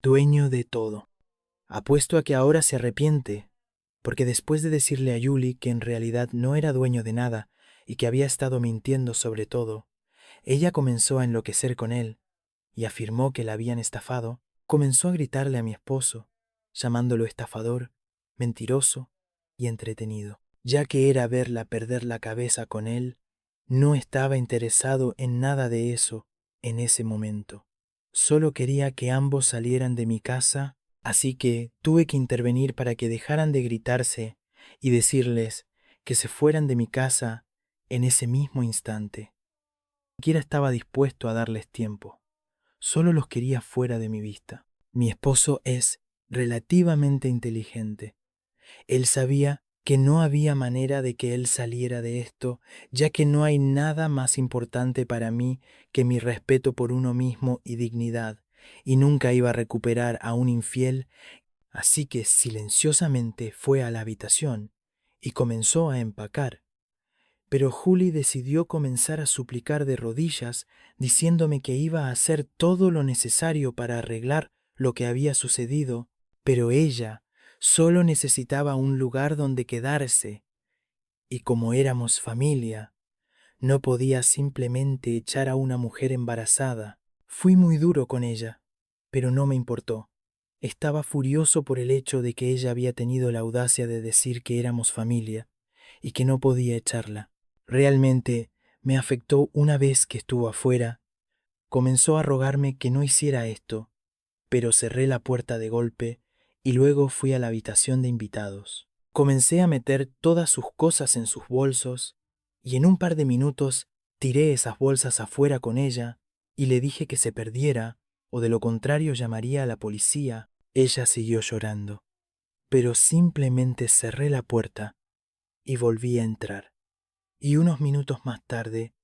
dueño de todo. Apuesto a que ahora se arrepiente, porque después de decirle a Julie que en realidad no era dueño de nada y que había estado mintiendo sobre todo, ella comenzó a enloquecer con él y afirmó que la habían estafado. Comenzó a gritarle a mi esposo, llamándolo estafador, mentiroso y entretenido. Ya que era verla perder la cabeza con él, no estaba interesado en nada de eso en ese momento. Solo quería que ambos salieran de mi casa, así que tuve que intervenir para que dejaran de gritarse y decirles que se fueran de mi casa en ese mismo instante. Ni siquiera estaba dispuesto a darles tiempo. Solo los quería fuera de mi vista. Mi esposo es relativamente inteligente. Él sabía que no había manera de que él saliera de esto, ya que no hay nada más importante para mí que mi respeto por uno mismo y dignidad, y nunca iba a recuperar a un infiel, así que silenciosamente fue a la habitación y comenzó a empacar. Pero Julie decidió comenzar a suplicar de rodillas, diciéndome que iba a hacer todo lo necesario para arreglar lo que había sucedido, pero ella solo necesitaba un lugar donde quedarse, y como éramos familia, no podía simplemente echar a una mujer embarazada. Fui muy duro con ella, pero no me importó. Estaba furioso por el hecho de que ella había tenido la audacia de decir que éramos familia y que no podía echarla. Realmente me afectó una vez que estuvo afuera. Comenzó a rogarme que no hiciera esto, pero cerré la puerta de golpe y luego fui a la habitación de invitados. Comencé a meter todas sus cosas en sus bolsos y en un par de minutos tiré esas bolsas afuera con ella y le dije que se perdiera o de lo contrario llamaría a la policía. Ella siguió llorando, pero simplemente cerré la puerta y volví a entrar. Y unos minutos más tarde,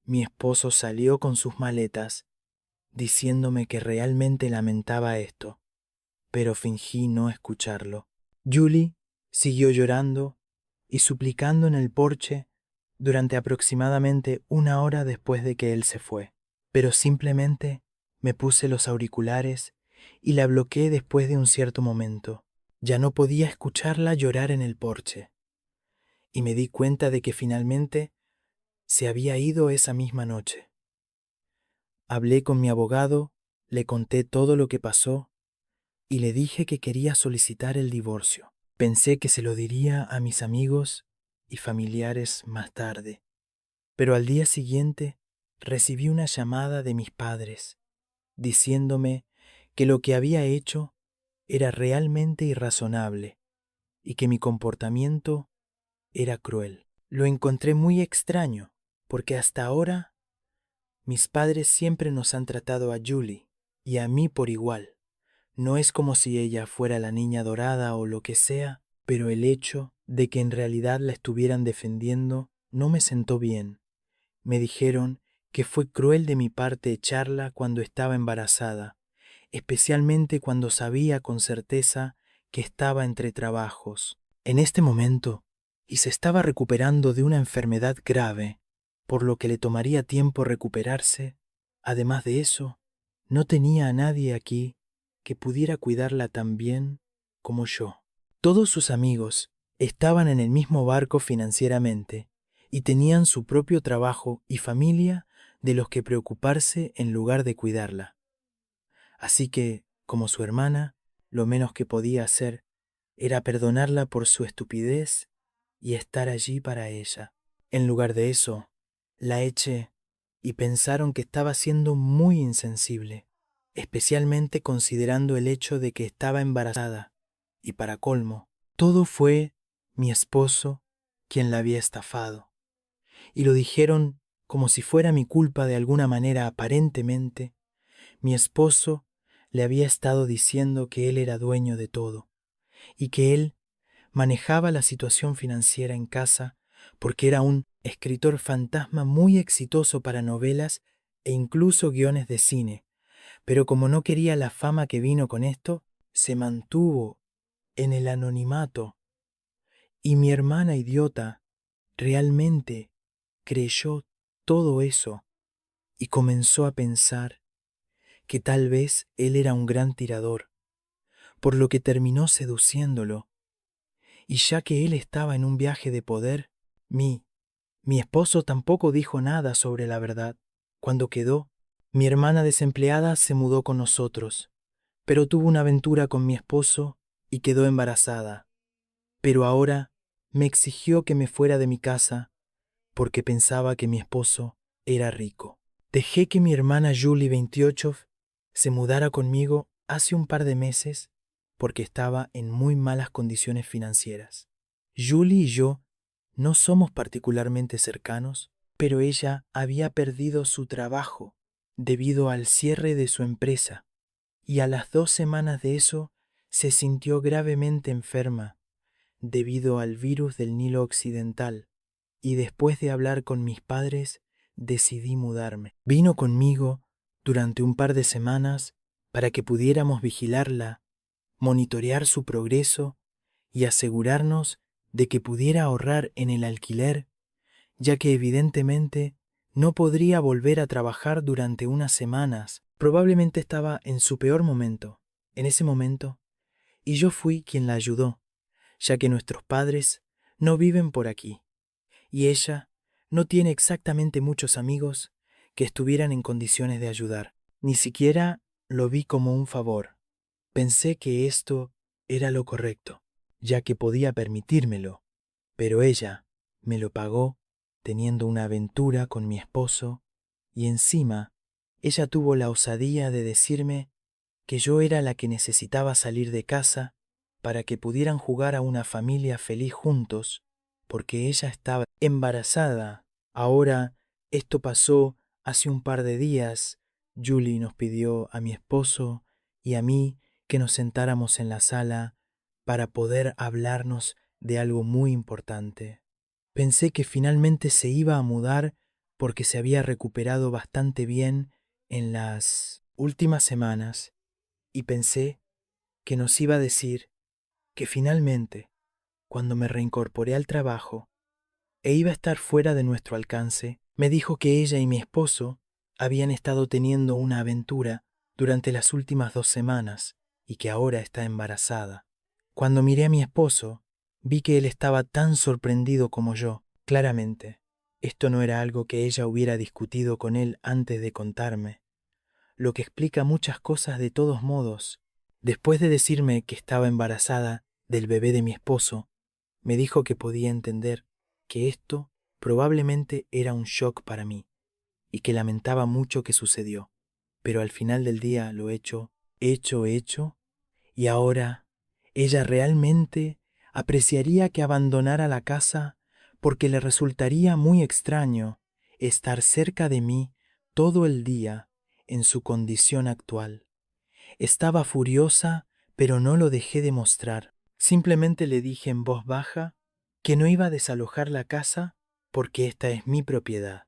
mi esposo salió con sus maletas, diciéndome que realmente lamentaba esto, pero fingí no escucharlo. Julie siguió llorando y suplicando en el porche durante aproximadamente una hora después de que él se fue, pero simplemente me puse los auriculares y la bloqueé después de un cierto momento. Ya no podía escucharla llorar en el porche, y me di cuenta de que finalmente se había ido esa misma noche. Hablé con mi abogado, le conté todo lo que pasó y le dije que quería solicitar el divorcio. Pensé que se lo diría a mis amigos y familiares más tarde, pero al día siguiente recibí una llamada de mis padres diciéndome que lo que había hecho era realmente irrazonable y que mi comportamiento era cruel. Lo encontré muy extraño, porque hasta ahora mis padres siempre nos han tratado a Julie y a mí por igual. No es como si ella fuera la niña dorada o lo que sea, pero el hecho de que en realidad la estuvieran defendiendo no me sentó bien. Me dijeron que fue cruel de mi parte echarla cuando estaba embarazada, especialmente cuando sabía con certeza que estaba entre trabajos. En este momento, y se estaba recuperando de una enfermedad grave, por lo que le tomaría tiempo recuperarse. Además de eso, no tenía a nadie aquí que pudiera cuidarla tan bien como yo. Todos sus amigos estaban en el mismo barco financieramente y tenían su propio trabajo y familia de los que preocuparse en lugar de cuidarla. Así que, como su hermana, lo menos que podía hacer era perdonarla por su estupidez y estar allí para ella. En lugar de eso, la eché y pensaron que estaba siendo muy insensible, especialmente considerando el hecho de que estaba embarazada. Y para colmo, todo fue mi esposo quien la había estafado. Y lo dijeron como si fuera mi culpa de alguna manera aparentemente. Mi esposo le había estado diciendo que él era dueño de todo y que él manejaba la situación financiera en casa porque era un escritor fantasma muy exitoso para novelas e incluso guiones de cine, pero como no quería la fama que vino con esto, se mantuvo en el anonimato. Y mi hermana idiota realmente creyó todo eso y comenzó a pensar que tal vez él era un gran tirador, por lo que terminó seduciéndolo. Y ya que él estaba en un viaje de poder, mi esposo tampoco dijo nada sobre la verdad. Cuando quedó, mi hermana desempleada se mudó con nosotros, pero tuvo una aventura con mi esposo y quedó embarazada. Pero ahora me exigió que me fuera de mi casa porque pensaba que mi esposo era rico. Dejé que mi hermana Julie 28 se mudara conmigo hace un par de meses porque estaba en muy malas condiciones financieras. Julie y yo no somos particularmente cercanos, pero ella había perdido su trabajo debido al cierre de su empresa y a las 2 semanas de eso se sintió gravemente enferma debido al virus del Nilo Occidental, y después de hablar con mis padres decidí mudarme. Vino conmigo durante un par de semanas para que pudiéramos vigilarla, monitorear su progreso y asegurarnos de que pudiera ahorrar en el alquiler, ya que evidentemente no podría volver a trabajar durante unas semanas. Probablemente estaba en su peor momento, en ese momento, y yo fui quien la ayudó, ya que nuestros padres no viven por aquí, y ella no tiene exactamente muchos amigos que estuvieran en condiciones de ayudar. Ni siquiera lo vi como un favor. Pensé que esto era lo correcto, ya que podía permitírmelo, pero ella me lo pagó teniendo una aventura con mi esposo, y encima ella tuvo la osadía de decirme que yo era la que necesitaba salir de casa para que pudieran jugar a una familia feliz juntos, porque ella estaba embarazada. Ahora, esto pasó hace un par de días. Julie nos pidió a mi esposo y a mí que nos sentáramos en la sala para poder hablarnos de algo muy importante. Pensé que finalmente se iba a mudar porque se había recuperado bastante bien en las últimas semanas, y pensé que nos iba a decir que finalmente, cuando me reincorporé al trabajo e iba a estar fuera de nuestro alcance, me dijo que ella y mi esposo habían estado teniendo una aventura durante las últimas 2 semanas y que ahora está embarazada. Cuando miré a mi esposo, vi que él estaba tan sorprendido como yo. Claramente, esto no era algo que ella hubiera discutido con él antes de contarme, lo que explica muchas cosas de todos modos. Después de decirme que estaba embarazada del bebé de mi esposo, me dijo que podía entender que esto probablemente era un shock para mí y que lamentaba mucho que sucedió, pero al final del día lo hecho, y ahora ella realmente apreciaría que abandonara la casa porque le resultaría muy extraño estar cerca de mí todo el día en su condición actual. Estaba furiosa, pero no lo dejé de mostrar. Simplemente le dije en voz baja que no iba a desalojar la casa porque esta es mi propiedad,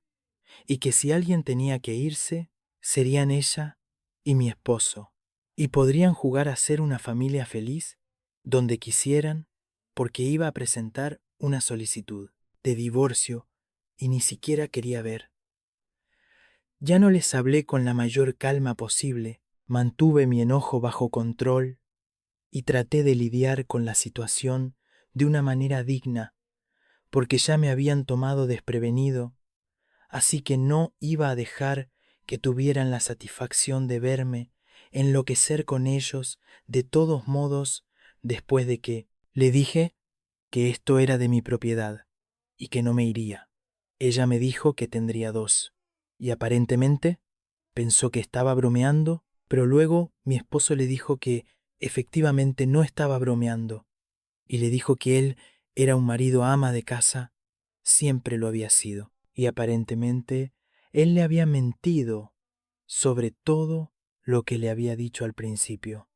y que si alguien tenía que irse, serían ella y mi esposo, y podrían jugar a ser una familia feliz donde quisieran, porque iba a presentar una solicitud de divorcio y ni siquiera quería ver. Ya no les hablé con la mayor calma posible, mantuve mi enojo bajo control y traté de lidiar con la situación de una manera digna, porque ya me habían tomado desprevenido, así que no iba a dejar que tuvieran la satisfacción de verme enloquecer con ellos de todos modos después de que le dije que esto era de mi propiedad y que no me iría. Ella me dijo que tendría dos, y aparentemente pensó que estaba bromeando, pero luego mi esposo le dijo que efectivamente no estaba bromeando, y le dijo que él era un marido ama de casa, siempre lo había sido, y aparentemente él le había mentido sobre todo lo que le había dicho al principio.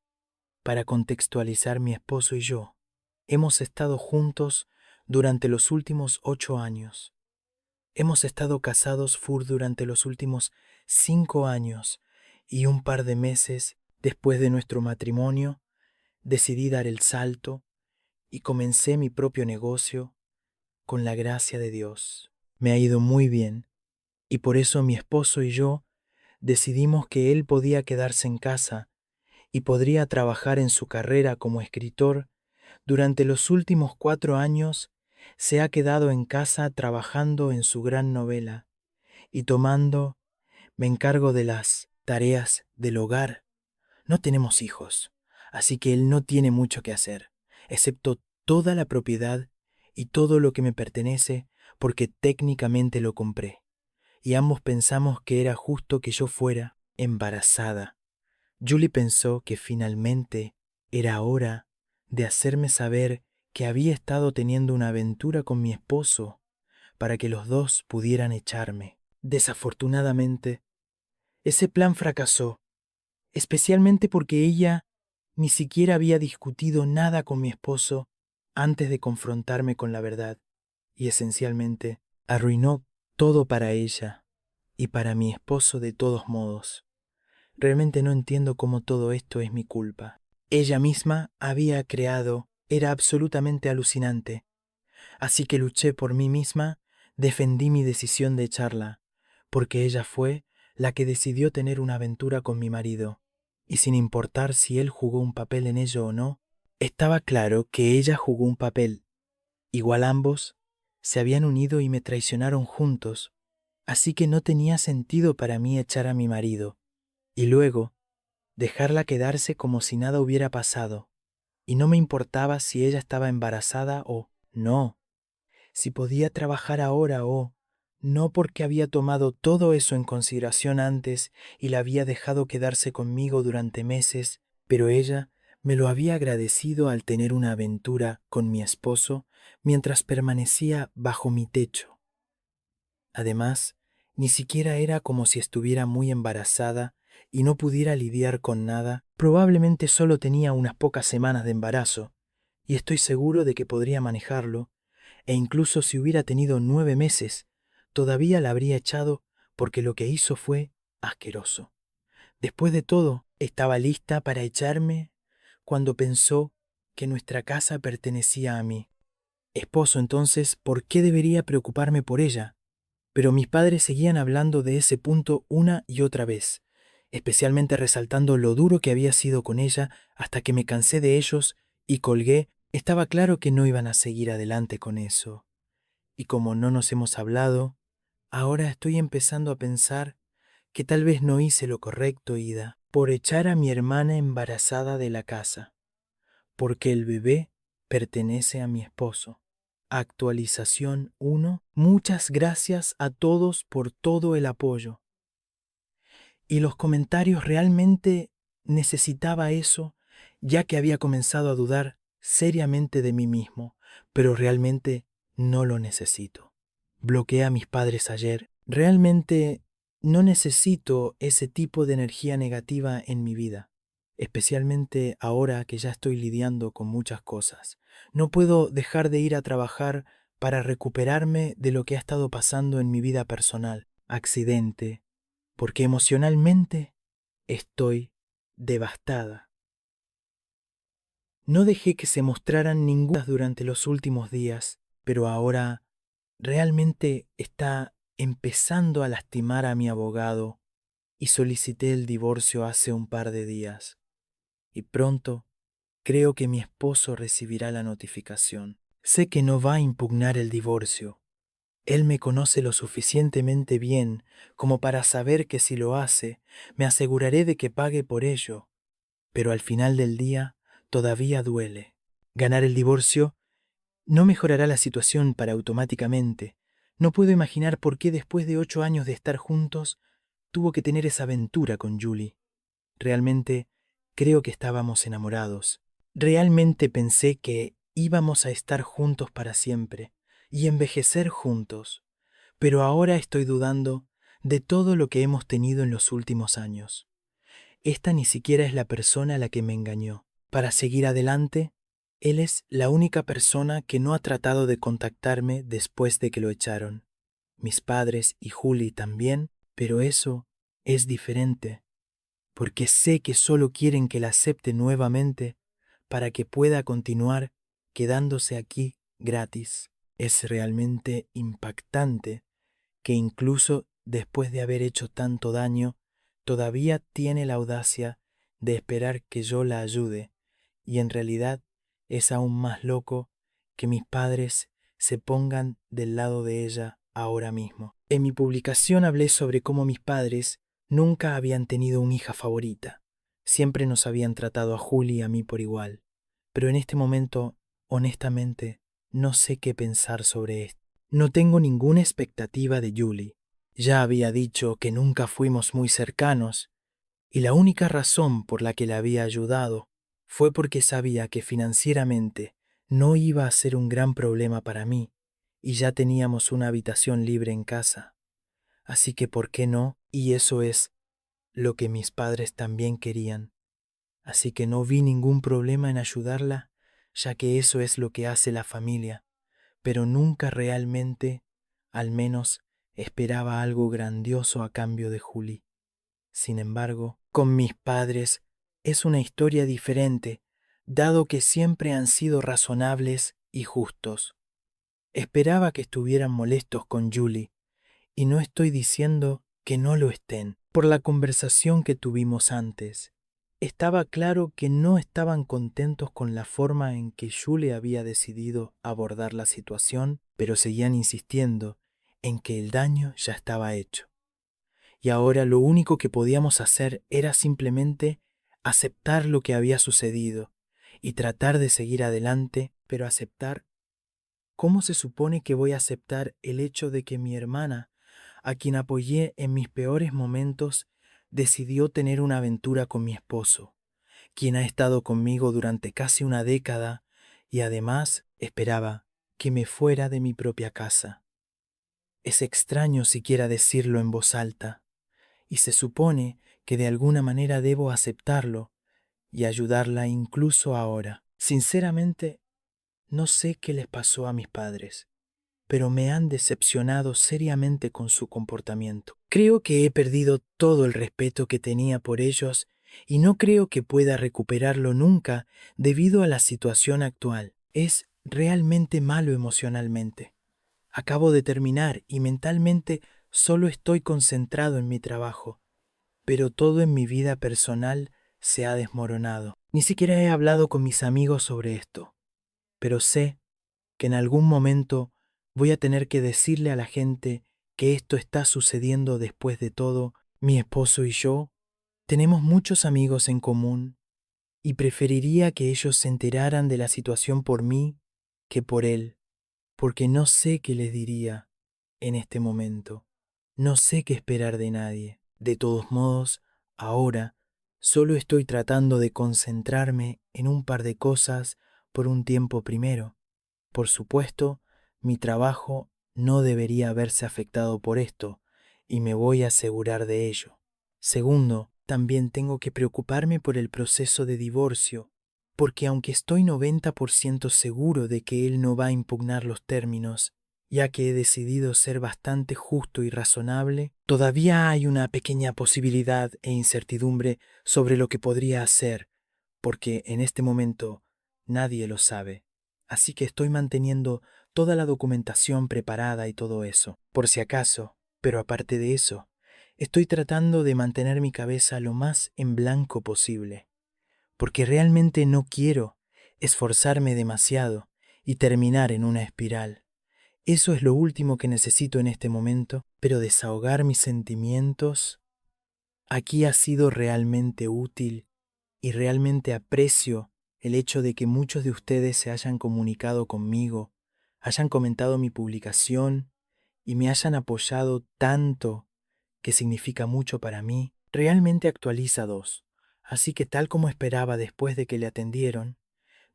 Para contextualizar, mi esposo y yo hemos estado juntos durante los últimos 8 años. Hemos estado casados durante los últimos 5 años, y un par de meses después de nuestro matrimonio decidí dar el salto y comencé mi propio negocio con la gracia de Dios. Me ha ido muy bien, y por eso mi esposo y yo decidimos que él podía quedarse en casa y podría trabajar en su carrera como escritor. Durante los últimos 4 años se ha quedado en casa trabajando en su gran novela y me encargo de las tareas del hogar. No tenemos hijos, así que él no tiene mucho que hacer, excepto toda la propiedad y todo lo que me pertenece porque técnicamente lo compré. Y ambos pensamos que era justo que yo fuera embarazada. Julie pensó que finalmente era hora de hacerme saber que había estado teniendo una aventura con mi esposo para que los dos pudieran echarme. Desafortunadamente, ese plan fracasó, especialmente porque ella ni siquiera había discutido nada con mi esposo antes de confrontarme con la verdad, y esencialmente arruinó todo para ella y para mi esposo de todos modos. Realmente no entiendo cómo todo esto es mi culpa. Ella misma había creado, era absolutamente alucinante, así que luché por mí misma, defendí mi decisión de echarla, porque ella fue la que decidió tener una aventura con mi marido, y sin importar si él jugó un papel en ello o no, estaba claro que ella jugó un papel. Igual ambos se habían unido y me traicionaron juntos, así que no tenía sentido para mí echar a mi marido, y luego dejarla quedarse como si nada hubiera pasado, y no me importaba si ella estaba embarazada o no, si podía trabajar ahora o no, porque había tomado todo eso en consideración antes y la había dejado quedarse conmigo durante meses, pero ella me lo había agradecido al tener una aventura con mi esposo mientras permanecía bajo mi techo. Además, ni siquiera era como si estuviera muy embarazada y no pudiera lidiar con nada. Probablemente solo tenía unas pocas semanas de embarazo, y estoy seguro de que podría manejarlo, e incluso si hubiera tenido 9 meses, todavía la habría echado porque lo que hizo fue asqueroso. Después de todo, estaba lista para echarme cuando pensó que nuestra casa pertenecía a mí. Esposo, entonces, ¿por qué debería preocuparme por ella? Pero mis padres seguían hablando de ese punto una y otra vez, especialmente resaltando lo duro que había sido con ella hasta que me cansé de ellos y colgué. Estaba claro que no iban a seguir adelante con eso. Y como no nos hemos hablado, ahora estoy empezando a pensar que tal vez no hice lo correcto, Ida, por echar a mi hermana embarazada de la casa, porque el bebé pertenece a mi esposo. Actualización 1. Muchas gracias a todos por todo el apoyo. Y los comentarios, realmente necesitaba eso, ya que había comenzado a dudar seriamente de mí mismo, pero realmente no lo necesito. Bloqueé a mis padres ayer. Realmente no necesito ese tipo de energía negativa en mi vida, especialmente ahora que ya estoy lidiando con muchas cosas. No puedo dejar de ir a trabajar para recuperarme de lo que ha estado pasando en mi vida personal, accidente, porque emocionalmente estoy devastada. No dejé que se mostraran ninguna durante los últimos días, pero ahora realmente está empezando a lastimar a mi abogado y solicité el divorcio hace un par de días. Y pronto creo que mi esposo recibirá la notificación. Sé que no va a impugnar el divorcio. Él me conoce lo suficientemente bien como para saber que si lo hace, me aseguraré de que pague por ello. Pero al final del día, todavía duele. Ganar el divorcio no mejorará la situación para automáticamente. No puedo imaginar por qué después de 8 años de estar juntos, tuvo que tener esa aventura con Julie. Realmente creo que estábamos enamorados. Realmente pensé que íbamos a estar juntos para siempre y envejecer juntos. Pero ahora estoy dudando de todo lo que hemos tenido en los últimos años. Esta ni siquiera es la persona a la que me engañó. Para seguir adelante, él es la única persona que no ha tratado de contactarme después de que lo echaron. Mis padres y Julie también, pero eso es diferente, porque sé que solo quieren que la acepte nuevamente para que pueda continuar quedándose aquí gratis. Es realmente impactante que incluso después de haber hecho tanto daño, todavía tiene la audacia de esperar que yo la ayude, y en realidad es aún más loco que mis padres se pongan del lado de ella ahora mismo. En mi publicación hablé sobre cómo mis padres nunca habían tenido una hija favorita. Siempre nos habían tratado a Julie y a mí por igual. Pero en este momento, honestamente, no sé qué pensar sobre esto. No tengo ninguna expectativa de Julie. Ya había dicho que nunca fuimos muy cercanos, y la única razón por la que la había ayudado fue porque sabía que financieramente no iba a ser un gran problema para mí, y ya teníamos una habitación libre en casa. Así que, ¿por qué no? Y eso es lo que mis padres también querían. Así que no vi ningún problema en ayudarla, ya que eso es lo que hace la familia, pero nunca realmente, al menos, esperaba algo grandioso a cambio de Julie. Sin embargo, con mis padres es una historia diferente, dado que siempre han sido razonables y justos. Esperaba que estuvieran molestos con Julie, y no estoy diciendo que no lo estén. Por la conversación que tuvimos antes, estaba claro que no estaban contentos con la forma en que Julie había decidido abordar la situación, pero seguían insistiendo en que el daño ya estaba hecho. Y ahora lo único que podíamos hacer era simplemente aceptar lo que había sucedido y tratar de seguir adelante, pero aceptar. ¿Cómo se supone que voy a aceptar el hecho de que mi hermana, a quien apoyé en mis peores momentos, decidió tener una aventura con mi esposo, quien ha estado conmigo durante casi una década y además esperaba que me fuera de mi propia casa? Es extraño siquiera decirlo en voz alta, y se supone que de alguna manera debo aceptarlo y ayudarla incluso ahora. Sinceramente, no sé qué les pasó a mis padres, pero me han decepcionado seriamente con su comportamiento. Creo que he perdido todo el respeto que tenía por ellos y no creo que pueda recuperarlo nunca debido a la situación actual. Es realmente malo emocionalmente. Acabo de terminar y mentalmente solo estoy concentrado en mi trabajo, pero todo en mi vida personal se ha desmoronado. Ni siquiera he hablado con mis amigos sobre esto, pero sé que en algún momento voy a tener que decirle a la gente que esto está sucediendo. Después de todo, mi esposo y yo tenemos muchos amigos en común y preferiría que ellos se enteraran de la situación por mí que por él, porque no sé qué les diría en este momento. No sé qué esperar de nadie. De todos modos, ahora solo estoy tratando de concentrarme en un par de cosas por un tiempo primero. Por supuesto, mi trabajo no debería verse afectado por esto, y me voy a asegurar de ello. Segundo, también tengo que preocuparme por el proceso de divorcio, porque aunque estoy 90% seguro de que él no va a impugnar los términos, ya que he decidido ser bastante justo y razonable, todavía hay una pequeña posibilidad e incertidumbre sobre lo que podría hacer, porque en este momento nadie lo sabe. Así que estoy manteniendo toda la documentación preparada y todo eso, por si acaso, pero aparte de eso, estoy tratando de mantener mi cabeza lo más en blanco posible, porque realmente no quiero esforzarme demasiado y terminar en una espiral. Eso es lo último que necesito en este momento, pero desahogar mis sentimientos aquí ha sido realmente útil y realmente aprecio el hecho de que muchos de ustedes se hayan comunicado conmigo, hayan comentado mi publicación y me hayan apoyado tanto, que significa mucho para mí. Realmente actualiza 2. Así que tal como esperaba después de que le atendieron,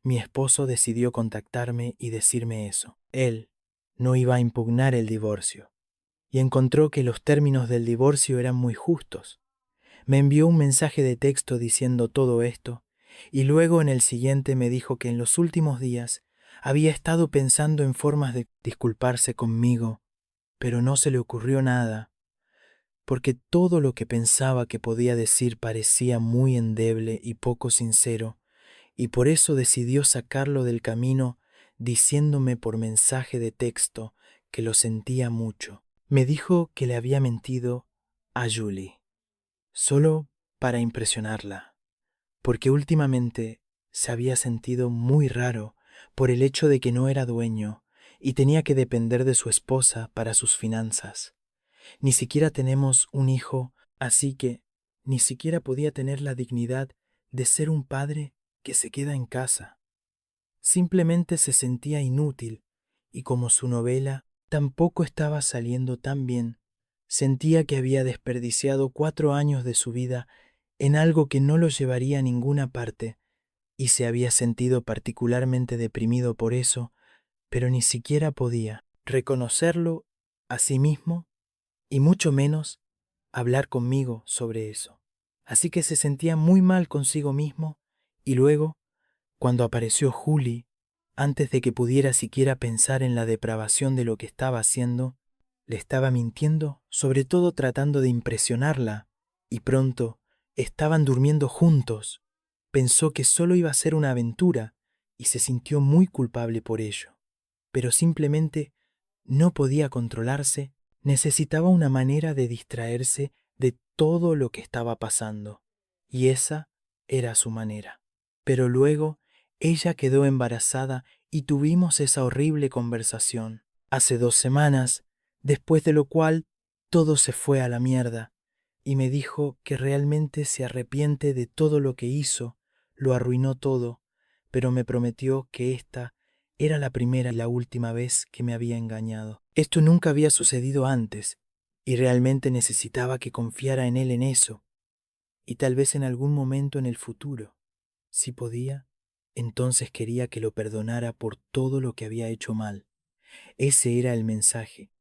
mi esposo decidió contactarme y decirme eso. Él no iba a impugnar el divorcio y encontró que los términos del divorcio eran muy justos. Me envió un mensaje de texto diciendo todo esto, y luego en el siguiente me dijo que en los últimos días había estado pensando en formas de disculparse conmigo, pero no se le ocurrió nada, porque todo lo que pensaba que podía decir parecía muy endeble y poco sincero, y por eso decidió sacarlo del camino diciéndome por mensaje de texto que lo sentía mucho. Me dijo que le había mentido a Julie. solo para impresionarla, porque últimamente se había sentido muy raro por el hecho de que no era dueño y tenía que depender de su esposa para sus finanzas. Ni siquiera tenemos un hijo, así que ni siquiera podía tener la dignidad de ser un padre que se queda en casa. Simplemente se sentía inútil y como su novela tampoco estaba saliendo tan bien, sentía que había desperdiciado 4 años de su vida en algo que no lo llevaría a ninguna parte y se había sentido particularmente deprimido por eso, pero ni siquiera podía reconocerlo a sí mismo y mucho menos hablar conmigo sobre eso. Así que se sentía muy mal consigo mismo y luego, cuando apareció Julie, antes de que pudiera siquiera pensar en la depravación de lo que estaba haciendo, le estaba mintiendo, sobre todo tratando de impresionarla, y pronto estaban durmiendo juntos. Pensó que solo iba a ser una aventura y se sintió muy culpable por ello, pero simplemente no podía controlarse, necesitaba una manera de distraerse de todo lo que estaba pasando, y esa era su manera. Pero luego ella quedó embarazada y tuvimos esa horrible conversación hace 2 semanas, después de lo cual todo se fue a la mierda, y me dijo que realmente se arrepiente de todo lo que hizo, lo arruinó todo, pero me prometió que esta era la primera y la última vez que me había engañado. Esto nunca había sucedido antes, y realmente necesitaba que confiara en él en eso, y tal vez en algún momento en el futuro. Si podía, entonces quería que lo perdonara por todo lo que había hecho mal. Ese era el mensaje.